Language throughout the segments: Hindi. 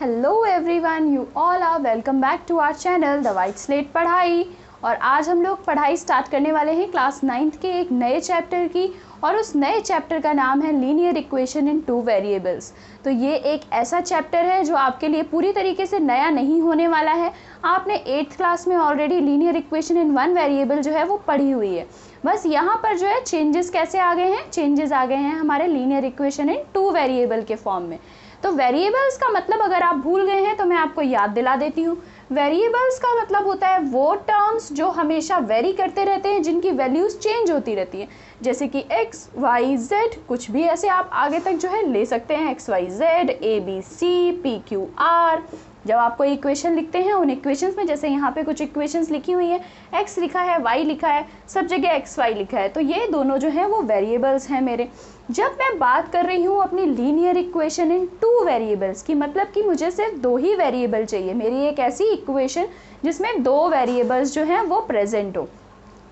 Hello everyone, you all are welcome back to our channel the white slate पढ़ाई। और आज हम लोग पढ़ाई स्टार्ट करने वाले हैं क्लास 9th के एक नए चैप्टर की, और उस नए चैप्टर का नाम है लीनियर इक्वेशन इन 2 वेरिएबल्स। तो ये एक ऐसा चैप्टर है जो आपके लिए पूरी तरीके से नया नहीं होने वाला है। आपने 8th क्लास में already linear equation in 1 variable जो है वो पढ़ी हुई है। बस यहाँ पर जो है चेंजेस कैसे आ गए हैं, चेंजेस आ गए हैं हमारे लीनियर इक्वेशन इन 2 वेरिएबल के फॉर्म में। तो वेरिएबल्स का मतलब अगर आप भूल गए हैं तो मैं आपको याद दिला देती हूँ। वेरिएबल्स का मतलब होता है वो टर्म्स जो हमेशा वेरी करते रहते हैं, जिनकी वैल्यूज चेंज होती रहती हैं, जैसे कि x, y, z, कुछ भी ऐसे आप आगे तक जो है ले सकते हैं, x, y, z, a, b, c, p, q, r। जब आपको इक्वेशन लिखते हैं उन इक्वेशंस में, जैसे यहाँ पे कुछ इक्वेशंस लिखी हुई है, x लिखा है, y लिखा है, सब जगह x, y लिखा है, तो ये दोनों जो हैं वो वेरिएबल्स हैं मेरे। जब मैं बात कर रही हूँ अपनी लीनियर इक्वेशन इन 2 वेरिएबल्स की, मतलब कि मुझे सिर्फ 2 ही वेरिएबल चाहिए, मेरी एक ऐसी इक्वेशन जिसमें 2 वेरिएबल्स जो हैं वो प्रेजेंट हो,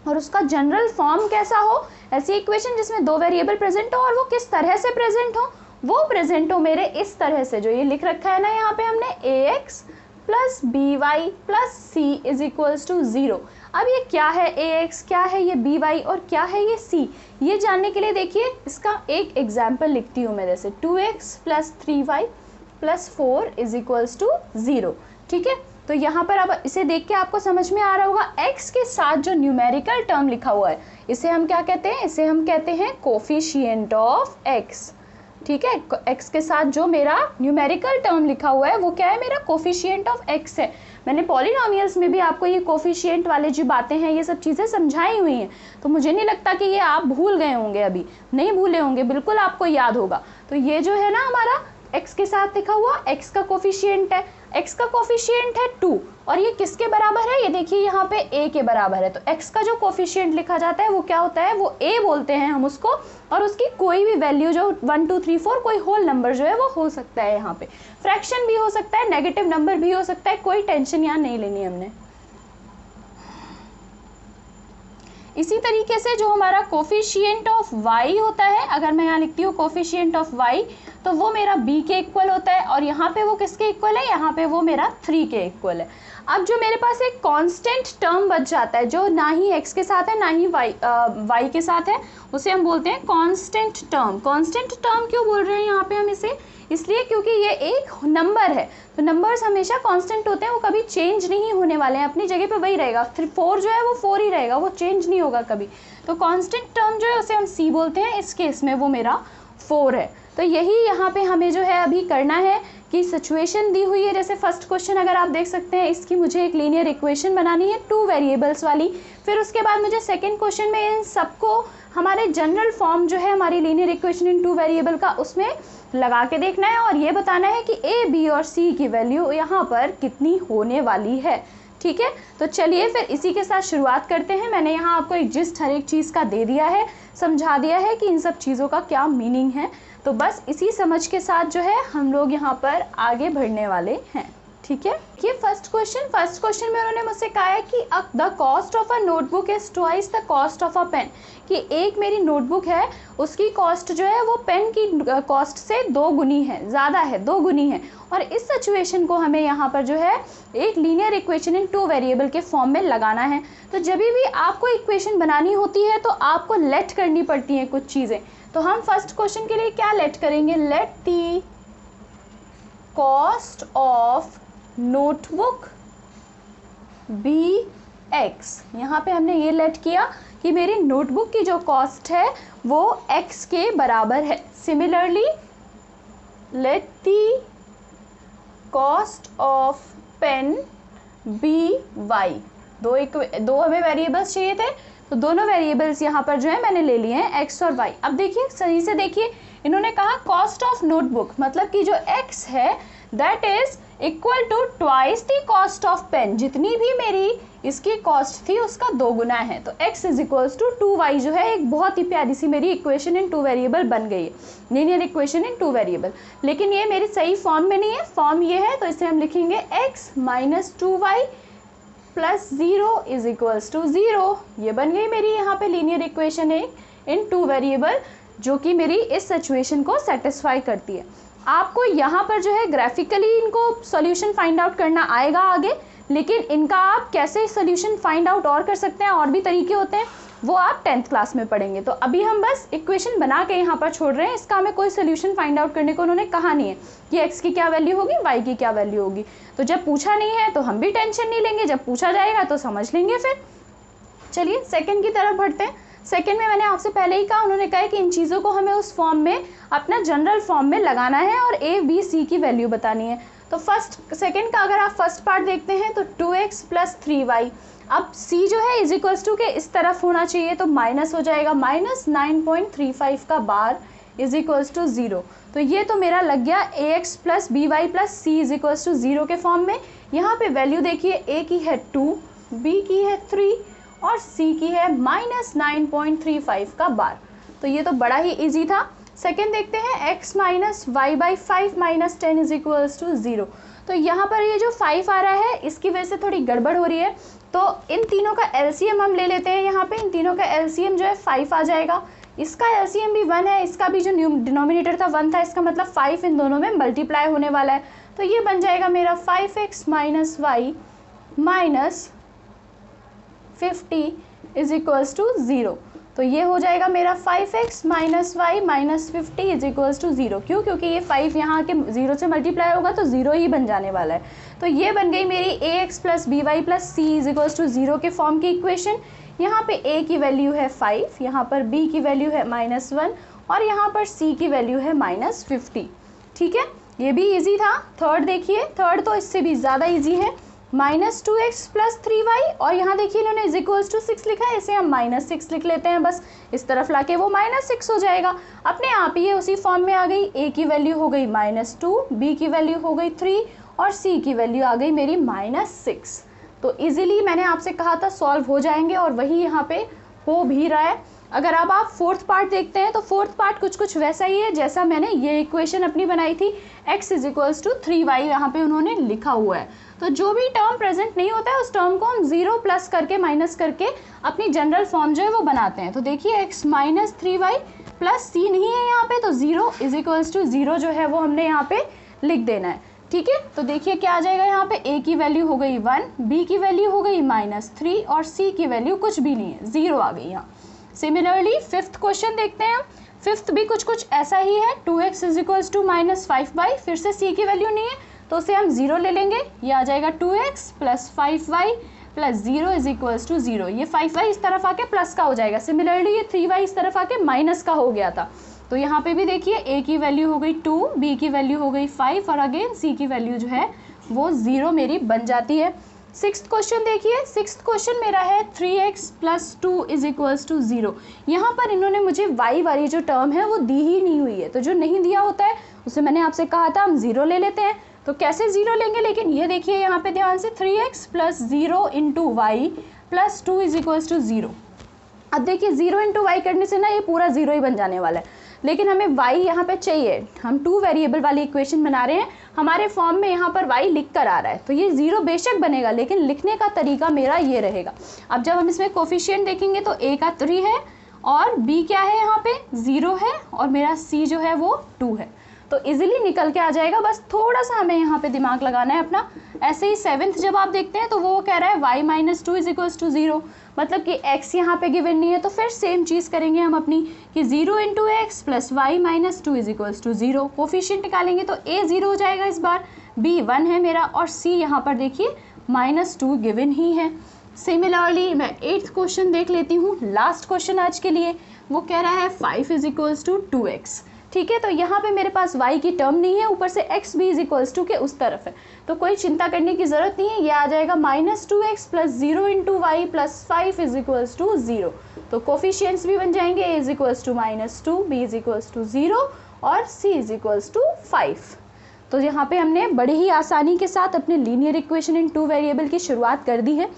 और उसका जनरल फॉर्म कैसा हो, ऐसी इक्वेशन जिसमें 2 वेरिएबल प्रेजेंट हो, और वो किस तरह से प्रेजेंट हो, वो प्रेजेंट हो मेरे इस तरह से, जो ये लिख रखा है ना यहाँ पे हमने, ax plus b y plus c is equals to 0। अब ये क्या है ax, क्या है ये by और क्या है ये c, ये जानने के लिए देखिए इसका एक एग्जाम्पल लिखती हूँ मैं, जैसे 2x plus 3y plus 4 is equals to 0। ठीक है, तो यहाँ पर अब इसे देख के आपको समझ में आ रहा होगा, x के साथ जो न्यूमेरिकल टर्म लिखा हुआ है इसे हम क्या कहते हैं, इसे हम कहते हैं कोफिशिएंट ऑफ x। ठीक है, x के साथ जो मेरा न्यूमेरिकल टर्म लिखा हुआ है वो क्या है, मेरा कोफिशिएंट ऑफ x है। मैंने पॉलिनोमियल्स में भी आपको ये कोफिशिएंट वाले जो बातें हैं ये सब चीज़ें समझाई हुई हैं, तो मुझे नहीं लगता कि ये आप भूल गए होंगे, अभी नहीं भूले होंगे, बिल्कुल आपको याद होगा। तो ये जो है ना हमारा x के साथ लिखा हुआ, x का कोफिशिएंट है, x का कोफिशिएंट है 2, और ये किसके बराबर है, ये देखिए यहाँ पे a के बराबर है। तो x का जो कोफिशिएंट लिखा जाता है वो क्या होता है, वो a बोलते हैं हम उसको, और उसकी कोई भी वैल्यू जो 1 2 3 4 कोई होल नंबर जो है वो हो सकता है, यहाँ पे फ्रैक्शन भी हो सकता है, नेगेटिव नंबर भी हो सकता है, कोई टेंशन यहाँ नहीं लेनी हमने। इसी तरीके से जो हमारा कोफिशिएंट ऑफ y होता है, अगर मैं यहाँ लिखती हूँ कोफिशिएंट ऑफ y, तो वो मेरा b के इक्वल होता है, और यहाँ पे वो किसके इक्वल है, यहाँ पे वो मेरा 3 के इक्वल है। अब जो मेरे पास एक कांस्टेंट टर्म बच जाता है, जो ना ही x के साथ है ना ही y के साथ है, उसे हम बोलते हैं कांस्टेंट टर्म। कांस्टेंट टर्म क्यों बोल रहे हैं यहाँ पे हम इसे, इसलिए क्योंकि ये एक नंबर है, तो नंबर्स हमेशा कांस्टेंट होते हैं, वो कभी चेंज नहीं होने वाले हैं, अपनी जगह पे वही रहेगा। 4 जो है वो 4 ही रहेगा, वो चेंज नहीं होगा कभी। तो कांस्टेंट टर्म जो है उसे हम c बोलते हैं, इस केस में वो मेरा 4 है। तो यही यहाँ पे हमें जो है अभी करना है कि सिचुएशन दी हुई है, जैसे फर्स्ट क्वेश्चन अगर आप देख सकते हैं, इसकी मुझे एक लीनियर इक्वेशन बनानी है 2 वेरिएबल्स वाली। फिर उसके बाद मुझे सेकंड क्वेश्चन में इन सबको हमारे जनरल फॉर्म जो है हमारी लीनियर इक्वेशन इन 2 वेरिएबल का, उसमें लगा के देखना है, और ये बताना है कि a, b और c की वैल्यू यहाँ पर कितनी होने वाली है। ठीक है, तो चलिए फिर इसी के साथ शुरुआत करते हैं। मैंने यहाँ आपको एक जिस्ट हर एक चीज़ का दे दिया है, समझा दिया है कि इन सब चीज़ों का क्या मीनिंग है, तो बस इसी समझ के साथ जो है हम लोग यहाँ पर आगे बढ़ने वाले हैं। ठीक है, ये फर्स्ट क्वेश्चन में उन्होंने मुझसे कहा है कि the cost of a notebook is twice the cost of a pen, कि एक मेरी नोटबुक है उसकी कॉस्ट जो है वो पेन की कॉस्ट से 2 गुनी है, ज़्यादा है, 2 गुनी है। और इस सिचुएशन को हमें यहाँ पर जो है एक लीनियर इक्वेशन इन 2 वेरिएबल के फॉर्म में लगाना है। तो जब भी आपको इक्वेशन बनानी होती है तो आपको लेट करनी पड़ती हैं कुछ चीज़ें। तो हम फर्स्ट क्वेश्चन के लिए क्या लेट करेंगे, let the cost of notebook be x। यहाँ पे हमने ये लेट किया कि मेरी नोटबुक की जो कॉस्ट है वो x के बराबर है। Similarly let the cost of pen be y। दो हमें वेरिएबल्स चाहिए थे, तो दोनों वेरिएबल्स यहाँ पर जो है मैंने ले लिए हैं, x और y। अब देखिए सही से देखिए, इन्होंने कहा कॉस्ट ऑफ नोटबुक, मतलब कि जो x है that is equal to twice the cost of pen, जितनी भी मेरी इसकी कॉस्ट थी उसका 2 गुना है। तो x is equals to 2y जो है एक बहुत ही प्यारी सी मेरी इक्वेशन इन 2 वेरिएबल बन गई है, लीनियर इक्वेशन इन 2 वेरिएबल। लेकिन ये मेरी सही फॉर्म में नहीं है, फॉर्म ये है, तो इसे हम लिखेंगे x minus 2y plus 0 is equals to 0। ये बन गई मेरी यहाँ पे लीनियर इक्वेशन इन 2 वेरिएबल, जो कि मेरी इस सिचुएशन को सेटिस्फाई करती है। आपको यहाँ पर जो है ग्राफिकली इनको सॉल्यूशन फाइंड आउट करना आएगा आगे, लेकिन इनका आप कैसे सॉल्यूशन फाइंड आउट और कर सकते हैं, और भी तरीके होते हैं, वो आप 10th क्लास में पढ़ेंगे। तो अभी हम बस इक्वेशन बना के यहाँ पर छोड़ रहे हैं, इसका हमें कोई सोल्यूशन फाइंड आउट करने को उन्होंने कहा नहीं है कि x की क्या वैल्यू होगी, y की क्या वैल्यू होगी। तो जब पूछा नहीं है तो हम भी टेंशन नहीं लेंगे, जब पूछा जाएगा तो समझ लेंगे फिर। चलिए सेकंड की तरफ बढ़ते हैं। सेकंड में मैंने आपसे पहले ही कहा, उन्होंने कहा कि इन चीज़ों को हमें उस फॉर्म में, अपना जनरल फॉर्म में लगाना है और a b c की वैल्यू बतानी है। तो सेकंड का अगर आप फर्स्ट पार्ट देखते हैं तो 2x + 3y, अब c जो है इज इक्वल्स टू के इस तरफ होना चाहिए, तो माइनस हो जाएगा, -9.35 का बार इज इक्वल्स टू 0। तो ये तो मेरा लग गया ax + by + c is equals to 0 के फॉर्म में। यहाँ पे वैल्यू देखिए, a की है 2, b की है 3 और c की है -9.35 का बार। तो ये तो बड़ा ही इजी था। सेकेंड देखते हैं, x - y/5 - 10 is equals to 0। तो यहाँ पर ये जो 5 आ रहा है, इसकी वजह से थोड़ी गड़बड़ हो रही है, तो इन तीनों का एलसीएम हम ले लेते हैं। यहाँ पे इन तीनों का एलसीएम जो है 5 आ जाएगा, इसका एलसीएम भी 1 है, इसका भी जो डिनोमिनेटर था 1 था, इसका मतलब 5 इन दोनों में मल्टीप्लाई होने वाला है। तो ये बन जाएगा मेरा 5x - y - 50 is equals to 0। तो ये हो जाएगा मेरा 5x - y - 50 is equals to 0। क्यों? क्योंकि ये 5 यहाँ के 0 से मल्टीप्लाई होगा तो 0 ही बन जाने वाला है। तो ये बन गई मेरी ax + by + c is equals to 0 के फॉर्म की इक्वेशन। यहाँ पे a की वैल्यू है 5, यहाँ पर b की वैल्यू है -1 और यहाँ पर c की वैल्यू है -50। ठीक है, ये भी इजी था। थर्ड देखिए, थर्ड तो इससे भी ज़्यादा इजी है, -2x + 3y और यहाँ देखिए इन्होंने इज इक्वल्स टू 6 लिखा है, इसे हम -6 लिख लेते हैं, बस इस तरफ लाके वो -6 हो जाएगा। अपने आप ही ये उसी फॉर्म में आ गई, a की वैल्यू हो गई -2, b की वैल्यू हो गई 3 और c की वैल्यू आ गई मेरी -6। तो इजीली मैंने आपसे कहा था सॉल्व हो जाएंगे और वही यहाँ पे हो भी रहा है। अगर अब आप फोर्थ पार्ट देखते हैं तो फोर्थ पार्ट कुछ वैसा ही है जैसा मैंने ये इक्वेशन अपनी बनाई थी, x = 3y यहाँ पे उन्होंने लिखा हुआ है। तो जो भी टर्म प्रेजेंट नहीं होता है उस टर्म को हम 0 प्लस करके माइनस करके अपनी जनरल फॉर्म जो है वो बनाते हैं। तो देखिए x - 3y + c नहीं है यहाँ पे, तो 0 = 0 जो है वो हमने यहाँ पे लिख देना है। ठीक है, तो देखिए क्या आ जाएगा, यहाँ पे a की वैल्यू हो गई 1, b की वैल्यू हो गई -3 और c की वैल्यू कुछ भी नहीं है, 0 आ गई यहाँ। सिमिलरली फिफ्थ क्वेश्चन देखते हैं। फिफ्थ भी कुछ ऐसा ही है, 2x = -5y, फिर से c की वैल्यू नहीं है तो उसे हम 0 ले लेंगे, ये आ जाएगा 2x + 5y + 0 = 0। ये 5y इस तरफ आके प्लस का हो जाएगा, सिमिलरली ये 3y इस तरफ आके माइनस का हो गया था। तो यहाँ पे भी देखिए a की वैल्यू हो गई 2, b की वैल्यू हो गई 5 और अगेन c की वैल्यू जो है वो 0 मेरी बन जाती है। सिक्स्थ क्वेश्चन देखिए, सिक्स्थ क्वेश्चन मेरा है 3x + 2 = 0। यहाँ पर इन्होंने मुझे y वाली जो टर्म है वो दी ही नहीं हुई है, तो जो नहीं दिया होता है उसे मैंने आपसे कहा था हम 0 ले लेते हैं। तो कैसे 0 लेंगे, लेकिन ये देखिए यहाँ पे ध्यान से, 3x + 0 × y + 2 = 0। अब देखिए 0 × y करने से ना ये पूरा 0 ही बन जाने वाला है, लेकिन हमें y यहाँ पे चाहिए, हम 2 वेरिएबल वाली इक्वेशन बना रहे हैं, हमारे फॉर्म में यहाँ पर y लिख कर आ रहा है, तो ये 0 बेशक बनेगा लेकिन लिखने का तरीका मेरा ये रहेगा। अब जब हम इसमें कोफिशिएंट देखेंगे तो a का 3 है और b क्या है, यहाँ पे 0 है और मेरा c जो है वो 2 है, तो इजीली निकल के आ जाएगा। बस थोड़ा सा हमें यहाँ पे दिमाग लगाना है अपना। ऐसे ही सेवेंथ जब आप देखते हैं तो वो कह रहा है y - 2 = 0, मतलब कि x यहाँ पे गिवन नहीं है, तो फिर सेम चीज़ करेंगे हम अपनी कि 0 × x + y - 2 = 0। कोफिशिएंट निकालेंगे तो a 0 हो जाएगा इस बार, b 1 है मेरा और c यहाँ पर देखिए -2 गिवन ही है। सिमिलरली मैं 8th क्वेश्चन देख लेती हूँ, लास्ट क्वेश्चन आज के लिए। वो कह रहा है 5 = 2x। ठीक है, तो यहाँ पे मेरे पास y की टर्म नहीं है, ऊपर से x भी = के उस तरफ है, तो कोई चिंता करने की ज़रूरत नहीं है। ये आ जाएगा -2x + 0 × y + 5 = 0। तो कोफिशिएंट्स भी बन जाएंगे, a = -2, b = 0 और c = 5। तो यहाँ पे हमने बड़ी ही आसानी के साथ अपने लीनियर इक्वेशन इन 2 वेरिएबल की शुरुआत कर दी है।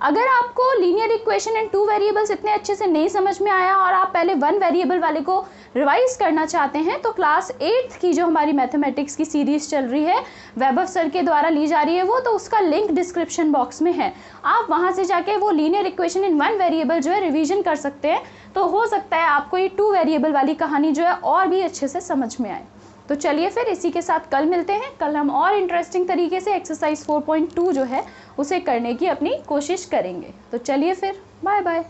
अगर आपको लीनियर इक्वेशन इन 2 वेरिएबल्स इतने अच्छे से नहीं समझ में आया और आप पहले 1 वेरिएबल वाले को रिवाइज करना चाहते हैं, तो क्लास 8th की जो हमारी मैथमेटिक्स की सीरीज़ चल रही है, वैभव सर के द्वारा ली जा रही है वो, तो उसका लिंक डिस्क्रिप्शन बॉक्स में है, आप वहाँ से जाके वो लीनियर इक्वेशन इन 1 वेरिएबल जो है रिवीजन कर सकते हैं। तो हो सकता है आपको ये 2 वेरिएबल वाली कहानी जो है और भी अच्छे से समझ में आए। तो चलिए फिर इसी के साथ कल मिलते हैं। कल हम और इंटरेस्टिंग तरीके से एक्सरसाइज 4.2 जो है उसे करने की अपनी कोशिश करेंगे। तो चलिए फिर, बाय बाय।